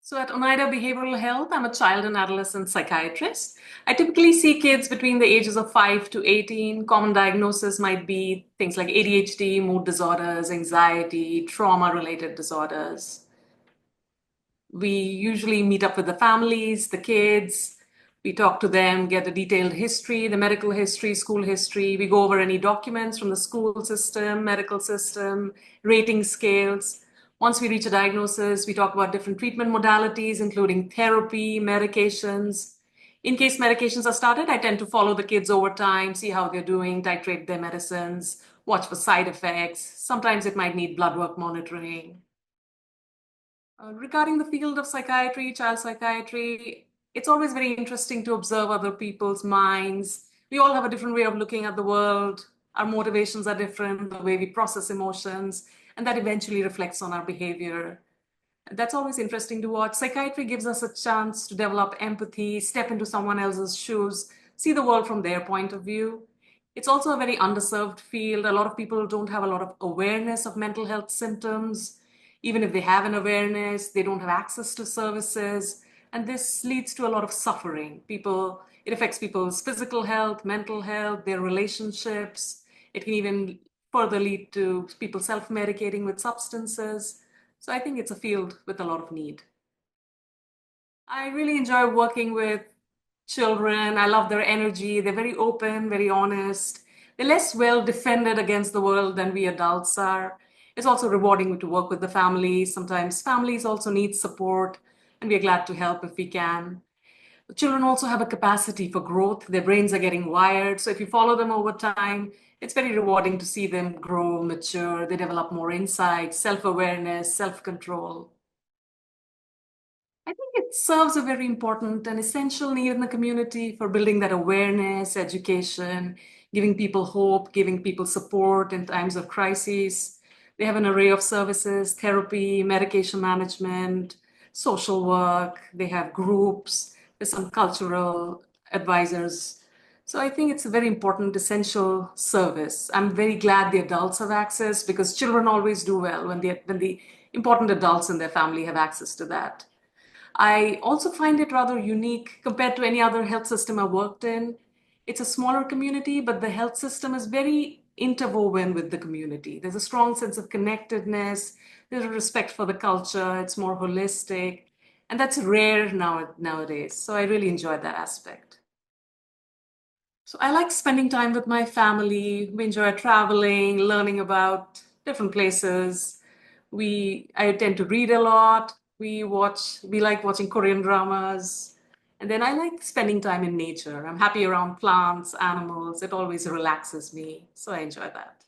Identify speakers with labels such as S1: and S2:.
S1: So at Oneida Behavioral Health, I'm a child and adolescent psychiatrist. I typically see kids between the ages of 5 to 18. Common diagnosis might be things like ADHD, mood disorders, anxiety, trauma-related disorders. We usually meet up with the families, the kids. We talk to them, get a detailed history, the medical history, school history. We go over any documents from the school system, medical system, rating scales. Once we reach a diagnosis, we talk about different treatment modalities, including therapy, medications. In case medications are started, I tend to follow the kids over time, see how they're doing, titrate their medicines, watch for side effects. Sometimes it might need blood work monitoring. Regarding the field of psychiatry, child psychiatry, it's always very interesting to observe other people's minds. We all have a different way of looking at the world. Our motivations are different, the way we process emotions, and that eventually reflects on our behavior. That's always interesting to watch. Psychiatry gives us a chance to develop empathy, step into someone else's shoes, see the world from their point of view. It's also a very underserved field. A lot of people don't have a lot of awareness of mental health symptoms. Even if they have an awareness, they don't have access to services. And this leads to a lot of suffering. It affects people's physical health, mental health, their relationships. It can even further lead to people self-medicating with substances. So I think it's a field with a lot of need. I really enjoy working with children. I love their energy. They're very open, very honest. They're less well defended against the world than we adults are. It's also rewarding to work with the families. Sometimes families also need support, and we're glad to help if we can. Children also have a capacity for growth. Their brains are getting wired. So if you follow them over time, it's very rewarding to see them grow, mature. They develop more insight, self-awareness, self-control. I think it serves a very important and essential need in the community for building that awareness, education, giving people hope, giving people support in times of crises. They have an array of services, therapy, medication management, social work. They have groups. There's some cultural advisors. So I think it's a very important, essential service. I'm very glad the adults have access because children always do well when the important adults in their family have access to that. I also find it rather unique compared to any other health system I've worked in. It's a smaller community, but the health system is very interwoven with the community. There's a strong sense of connectedness. There's a respect for the culture. It's more holistic. And that's rare nowadays. So I really enjoyed that aspect. So I like spending time with my family. We enjoy traveling, learning about different places. I tend to read a lot. We like watching Korean dramas. And then I like spending time in nature. I'm happy around plants, animals. It always relaxes me. So I enjoy that.